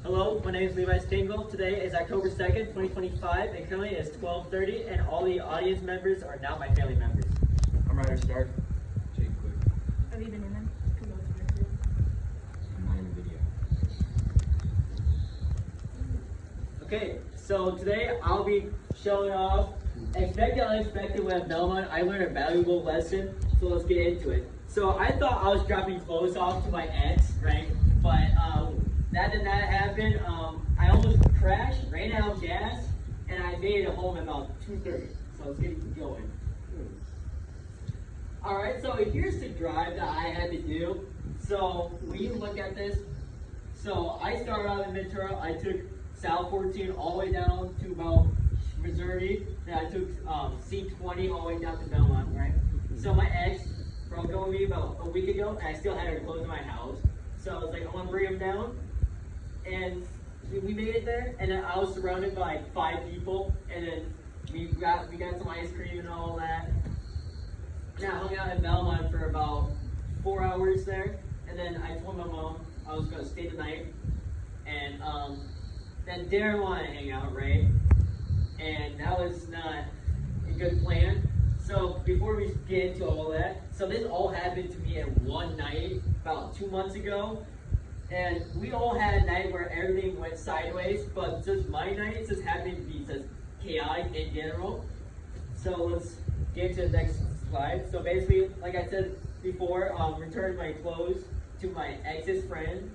Hello, my name is Levi Stengel. Today is October 2nd, 2025, and currently it is 12:30, and all the audience members are now my family members. I'm Ryder Stark. Jake Quick. Aviva Newman. I'm Ryan Video. Okay, so today I'll be showing off expected unexpected with Belmont. I learned a valuable lesson, so let's get into it. So I thought I was dropping clothes off to my ex, right? But that did not happen. I almost crashed, ran out of gas, and I made it home at about 2:30. So let's get going. Alright, so here's the drive that I had to do. So when you look at this, so I started out in Ventura. I took South 14 all the way down to about Missouri. Then I took C20 all the way down to Belmont, right? So my ex broke up with me about a week ago, and I still had her clothes in my house. So I was like, I want to bring them down. And we made it there, and then I was surrounded by like 5 people, and then we got some ice cream and all that. And I hung out in Belmont for about 4 hours there, and then I told my mom I was gonna stay the night, and then Darren wanted to hang out, right? And that was not a good plan. So before we get into all that, so this all happened to me in one night about 2 months ago. And we all had a night where everything went sideways, but just my night just happened to be just chaotic in general. So let's get to the next slide. So basically, like I said before, returned my clothes to my ex's friend.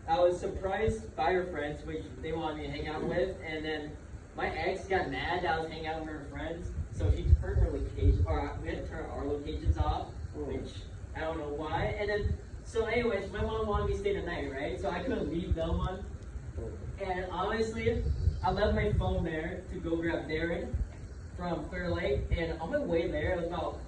I was surprised by her friends, which they wanted me to hang out with, and then my ex got mad that I was hanging out with her friends, so she turned her location, or we had to turn our locations off, which I don't know why. And then, so anyways, my mom wanted me to stay the night, right? So I couldn't leave Belmont. And honestly, I left my phone there to go grab Darren from Clear Lake. And on my way there, it was about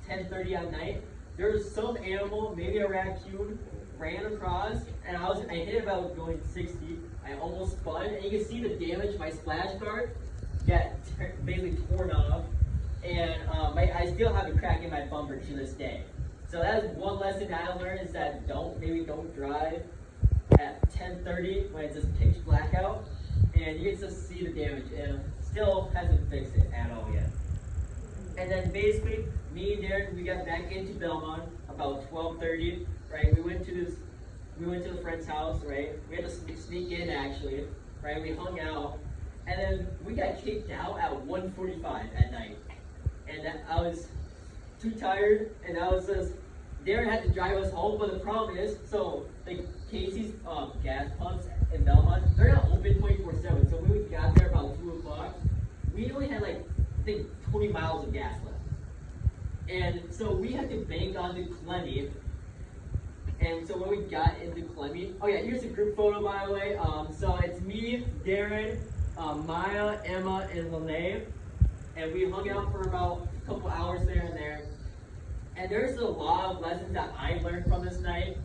10:30 at night. There was some animal, maybe a raccoon, ran across, and I hit it about going 60. I almost spun, and you can see the damage. My splash guard got basically torn off, and I still have a crack in my bumper to this day. So that is one lesson that I learned, is that don't drive at 10:30 when it's just pitch black out, and you can just see the damage, and still hasn't fixed it at all yet. And then basically, me and Derek, we got back into Belmont about 12:30, right? We went to the friend's house, right? We had to sneak in actually, right? We hung out, and then we got kicked out at 1:45 at night, and I was too tired, and I was just, Darren had to drive us home. But the problem is, so like Casey's gas pumps in Belmont, they're not open 24/7. So when we got there about 2 o'clock, we only had like, I think 20 miles of gas left. And so we had to bank onto Clemmy. And so when we got into Clemmy, oh yeah, here's a group photo, by the way. So it's me, Darren, Maya, Emma, and Lene. And we hung out for about a couple hours there and there. And there's a lot of lessons that I learned from this night.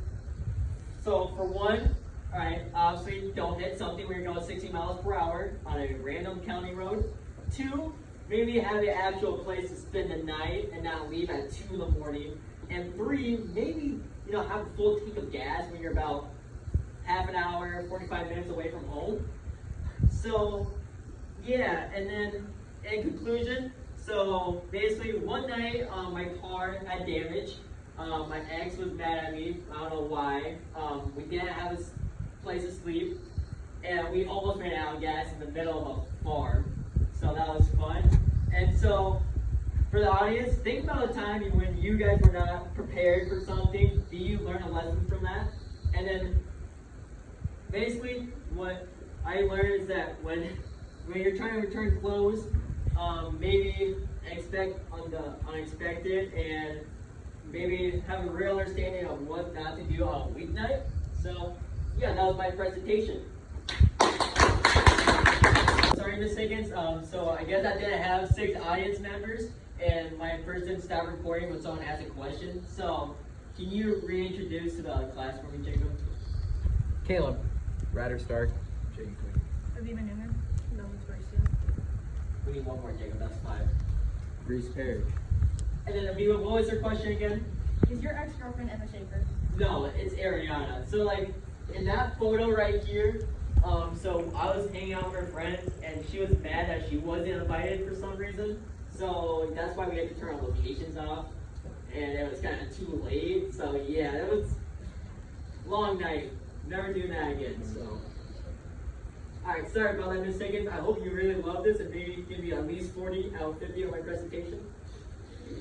So for one, all right, obviously don't hit something where you're going 60 miles per hour on a random county road. 2, maybe have an actual place to spend the night and not leave at 2 in the morning. And 3, maybe have a full tank of gas when you're about half an hour, 45 minutes away from home. So yeah, and then in conclusion, so basically one night my car had damage. My ex was mad at me. I don't know why. We didn't have a place to sleep, and we almost ran out of gas in the middle of a farm. So that was fun. And so for the audience, think about a time when you guys were not prepared for something. Do you learn a lesson from that? And then basically what I learned is that when you're trying to return clothes, maybe expect on the unexpected, and maybe have a real understanding of what not to do on a weeknight. So yeah, that was my presentation. Sorry, Ms. Higgins. So I guess I didn't have 6 audience members, and my person stopped recording when someone asked a question. So can you reintroduce to the class for me, Jacob? Caleb. Ryder Stark. Jake Quick. Aviva Newman. We need one more, Jacob. That's 5. Reese Perry. And then Aviva, what was your question again? Is your ex-girlfriend Emma Schaefer? No, it's Ariana. So like, in that photo right here, so I was hanging out with her friends, and she was mad that she wasn't invited for some reason. So that's why we had to turn our locations off, and it was kind of too late. So yeah, it was a long night. Never doing that again. So, all right, sorry about that, Miss Higgins. I hope you really love this and maybe give me at least 40 out of 50 on my presentation.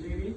Maybe.